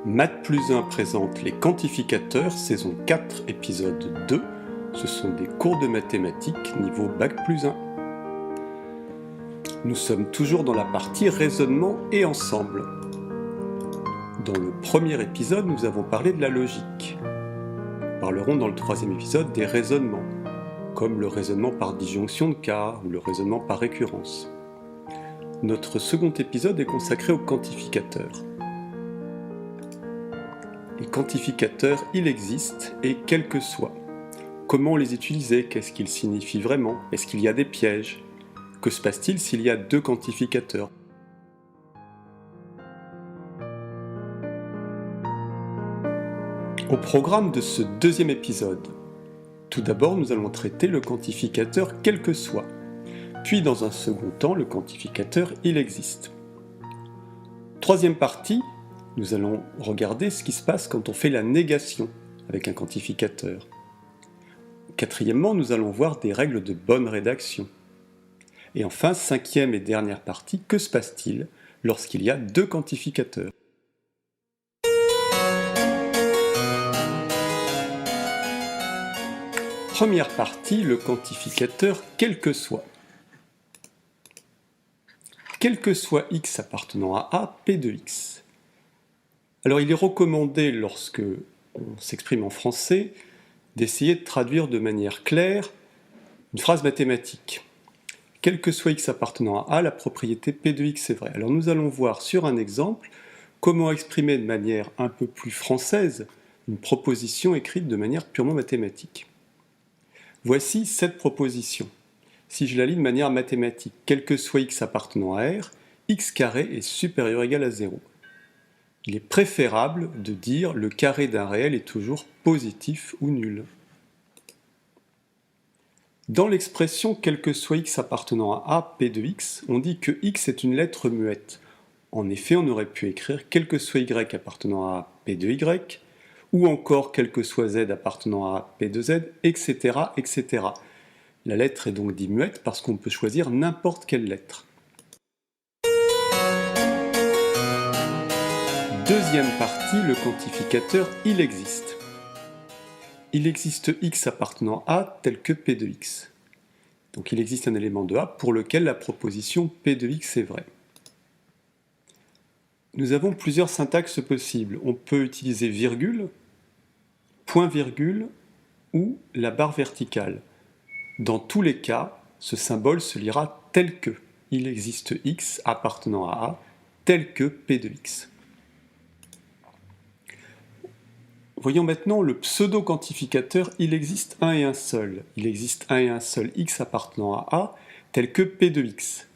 Math plus 1 présente les quantificateurs, saison 4, épisode 2. Ce sont des cours de mathématiques niveau Bac plus 1. Nous sommes toujours dans la partie raisonnement et ensemble. Dans le premier épisode, nous avons parlé de la logique. Nous parlerons dans le troisième épisode des raisonnements, comme le raisonnement par disjonction de cas ou le raisonnement par récurrence. Notre second épisode est consacré aux quantificateurs. Les quantificateurs, il existe, et quels que soient. Comment les utiliser? Qu'est-ce qu'ils signifient vraiment? Est-ce qu'il y a des pièges? Que se passe-t-il s'il y a deux quantificateurs? Au programme de ce deuxième épisode, tout d'abord nous allons traiter le quantificateur quel que soit, puis dans un second temps le quantificateur il existe. Troisième partie, nous allons regarder ce qui se passe quand on fait la négation avec un quantificateur. Quatrièmement, nous allons voir des règles de bonne rédaction. Et enfin, cinquième et dernière partie, que se passe-t-il lorsqu'il y a deux quantificateurs? Première partie, le quantificateur quel que soit. Quel que soit x appartenant à A, P de x. Alors il est recommandé, lorsque on s'exprime en français, d'essayer de traduire de manière claire une phrase mathématique. Quel que soit x appartenant à A, la propriété P de x est vraie. Alors nous allons voir sur un exemple comment exprimer de manière un peu plus française une proposition écrite de manière purement mathématique. Voici cette proposition. Si je la lis de manière mathématique, quel que soit x appartenant à R, x carré est supérieur ou égal à 0. Il est préférable de dire le carré d'un réel est toujours positif ou nul. Dans l'expression quel que soit x appartenant à A, P de x, on dit que x est une lettre muette. En effet, on aurait pu écrire quel que soit y appartenant à A, P de y, ou encore quel que soit z appartenant à A, P de z, etc., etc. La lettre est donc dite muette parce qu'on peut choisir n'importe quelle lettre. Deuxième partie, le quantificateur il existe. Il existe x appartenant à A tel que P de x. Donc il existe un élément de A pour lequel la proposition P de x est vraie. Nous avons plusieurs syntaxes possibles. On peut utiliser virgule, point virgule ou la barre verticale. Dans tous les cas, ce symbole se lira tel que. Il existe x appartenant à A tel que P de x. Voyons maintenant le pseudo-quantificateur il existe un et un seul. Il existe un et un seul x appartenant à A tel que P de x.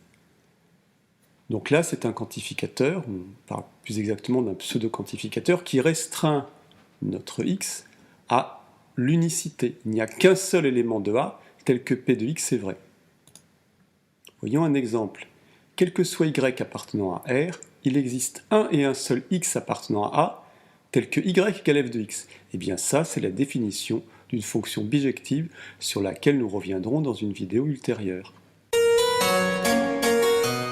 Donc là, c'est un quantificateur, on parle plus exactement d'un pseudo-quantificateur qui restreint notre x à l'unicité. Il n'y a qu'un seul élément de A tel que P de x est vrai. Voyons un exemple. Quel que soit y appartenant à R, il existe un et un seul x appartenant à A tel que y égale f de x. Et bien ça, c'est la définition d'une fonction bijective sur laquelle nous reviendrons dans une vidéo ultérieure.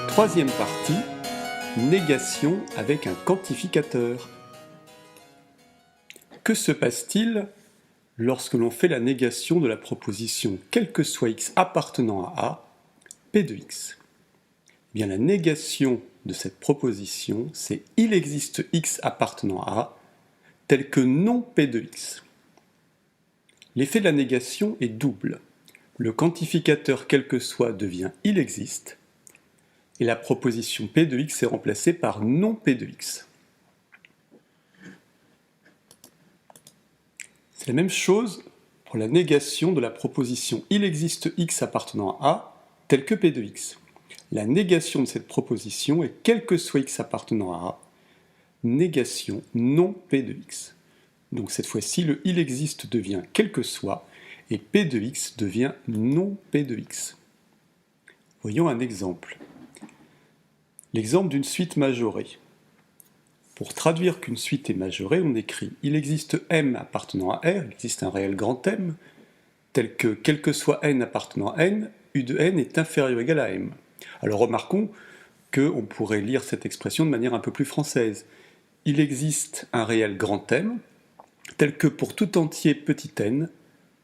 Troisième partie, négation avec un quantificateur. Que se passe-t-il lorsque l'on fait la négation de la proposition quel que soit x appartenant à A, P de x? Eh bien, la négation de cette proposition, c'est il existe x appartenant à A tel que non P de x. L'effet de la négation est double. Le quantificateur quel que soit devient il existe, et la proposition P de x est remplacée par non P de x. C'est la même chose pour la négation de la proposition il existe x appartenant à A tel que P de x. La négation de cette proposition est quel que soit x appartenant à A, négation non P de x. Donc cette fois-ci, le il existe devient quel que soit, et P de x devient non P de x. Voyons un exemple. L'exemple d'une suite majorée. Pour traduire qu'une suite est majorée, on écrit il existe m appartenant à R, il existe un réel grand M, tel que quel que soit n appartenant à n, u de n est inférieur ou égal à m. Alors remarquons qu'on pourrait lire cette expression de manière un peu plus française. il existe un réel grand M, tel que pour tout entier petit n,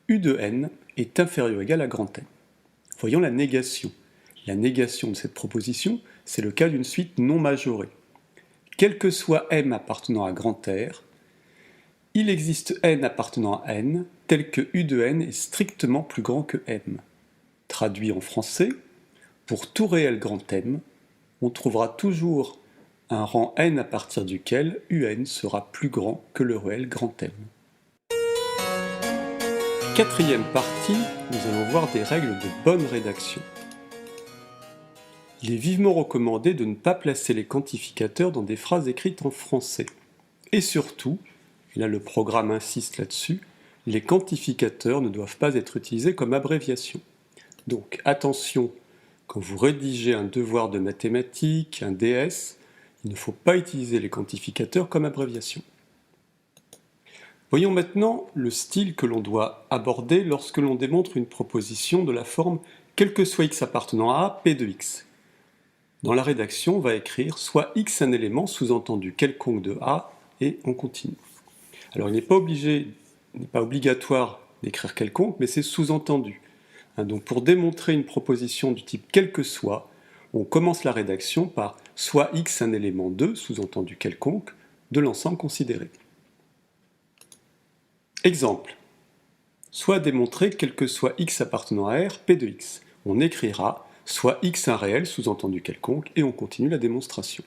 U de n est inférieur ou égal à grand N. Voyons la négation. La négation de cette proposition, c'est le cas d'une suite non majorée. Quel que soit m appartenant à grand R, il existe n appartenant à n, tel que U de n est strictement plus grand que m. Traduit en français, pour tout réel grand M, on trouvera toujours un rang n à partir duquel un sera plus grand que le réel grand M. Quatrième partie, nous allons voir des règles de bonne rédaction. Il est vivement recommandé de ne pas placer les quantificateurs dans des phrases écrites en français. Et surtout, et là le programme insiste là-dessus, les quantificateurs ne doivent pas être utilisés comme abréviation. Donc attention, quand vous rédigez un devoir de mathématiques, un DS, il ne faut pas utiliser les quantificateurs comme abréviation. Voyons maintenant le style que l'on doit aborder lorsque l'on démontre une proposition de la forme quel que soit x appartenant à A, P de x. Dans la rédaction, on va écrire soit x un élément sous-entendu quelconque de A, et on continue. Alors il n'est pas obligatoire d'écrire quelconque, mais c'est sous-entendu. Donc pour démontrer une proposition du type quel que soit, on commence la rédaction par soit x un élément de, sous-entendu quelconque, de l'ensemble considéré. Exemple. Soit démontrer quel que soit x appartenant à R, P de x. On écrira soit x un réel, sous-entendu quelconque, et on continue la démonstration.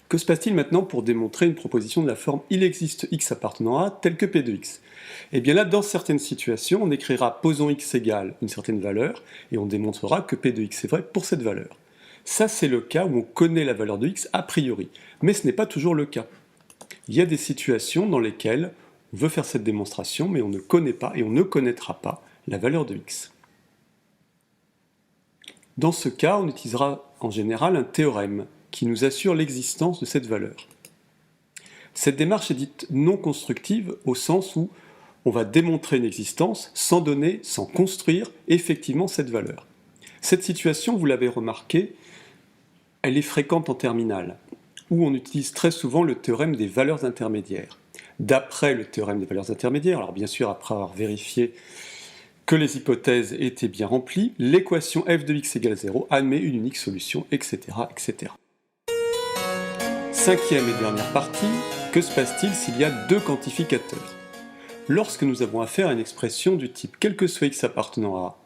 Que se passe-t-il maintenant pour démontrer une proposition de la forme il existe x appartenant à tel que P de x? Et bien là, dans certaines situations, on écrira posons x égale une certaine valeur, et on démontrera que P de x est vrai pour cette valeur. Ça, c'est le cas où on connaît la valeur de x a priori, mais ce n'est pas toujours le cas. Il y a des situations dans lesquelles on veut faire cette démonstration, mais on ne connaît pas et on ne connaîtra pas la valeur de x. Dans ce cas, on utilisera en général un théorème qui nous assure l'existence de cette valeur. Cette démarche est dite non constructive au sens où on va démontrer une existence sans donner, sans construire effectivement cette valeur. Cette situation, vous l'avez remarqué, elle est fréquente en terminale, où on utilise très souvent le théorème des valeurs intermédiaires. D'après le théorème des valeurs intermédiaires, alors bien sûr après avoir vérifié que les hypothèses étaient bien remplies, l'équation f de x égale 0 admet une unique solution, etc., etc. Cinquième et dernière partie, que se passe-t-il s'il y a deux quantificateurs? Lorsque nous avons affaire à une expression du type quel que soit x appartenant à A,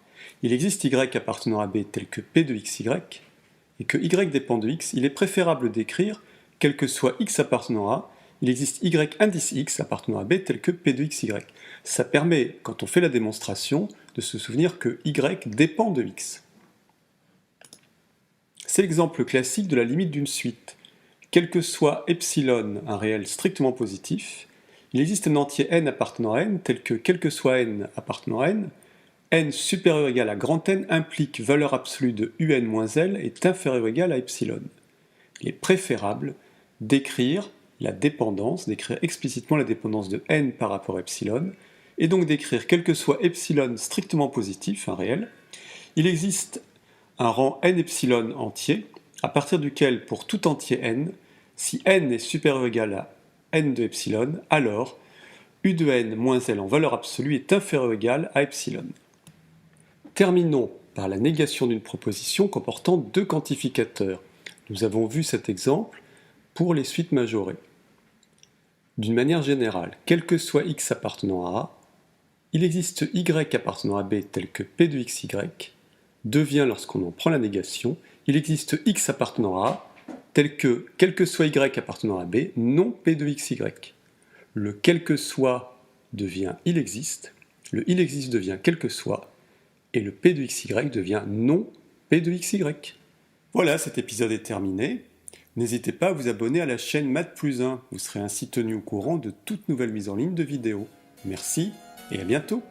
il existe y appartenant à B tel que P de xy, et que y dépend de x, il est préférable d'écrire quel que soit x appartenant à A, il existe y indice x appartenant à B tel que P de xy. Ça permet, quand on fait la démonstration, de se souvenir que y dépend de x. C'est l'exemple classique de la limite d'une suite. Quel que soit epsilon un réel strictement positif, il existe un entier n appartenant à n tel que quel que soit n appartenant à n supérieur ou égal à grand N implique valeur absolue de un moins L est inférieur ou égal à epsilon. Il est préférable d'écrire la dépendance, d'écrire explicitement la dépendance de n par rapport à epsilon, et donc d'écrire quel que soit epsilon strictement positif, un réel, il existe un rang n epsilon entier, à partir duquel, pour tout entier n, si n est supérieur ou égal à n de epsilon, alors u de n moins L en valeur absolue est inférieur ou égal à epsilon. Terminons par la négation d'une proposition comportant deux quantificateurs. Nous avons vu cet exemple pour les suites majorées. D'une manière générale, quel que soit x appartenant à A, il existe y appartenant à B tel que P de xy, devient, lorsqu'on en prend la négation, il existe x appartenant à A tel que quel que soit y appartenant à B, non P de xy. Le quel que soit devient il existe, le il existe devient quel que soit, et le P de xy devient non P de xy. Voilà, cet épisode est terminé. N'hésitez pas à vous abonner à la chaîne Math+1, vous serez ainsi tenu au courant de toute nouvelle mise en ligne de vidéos. Merci et à bientôt.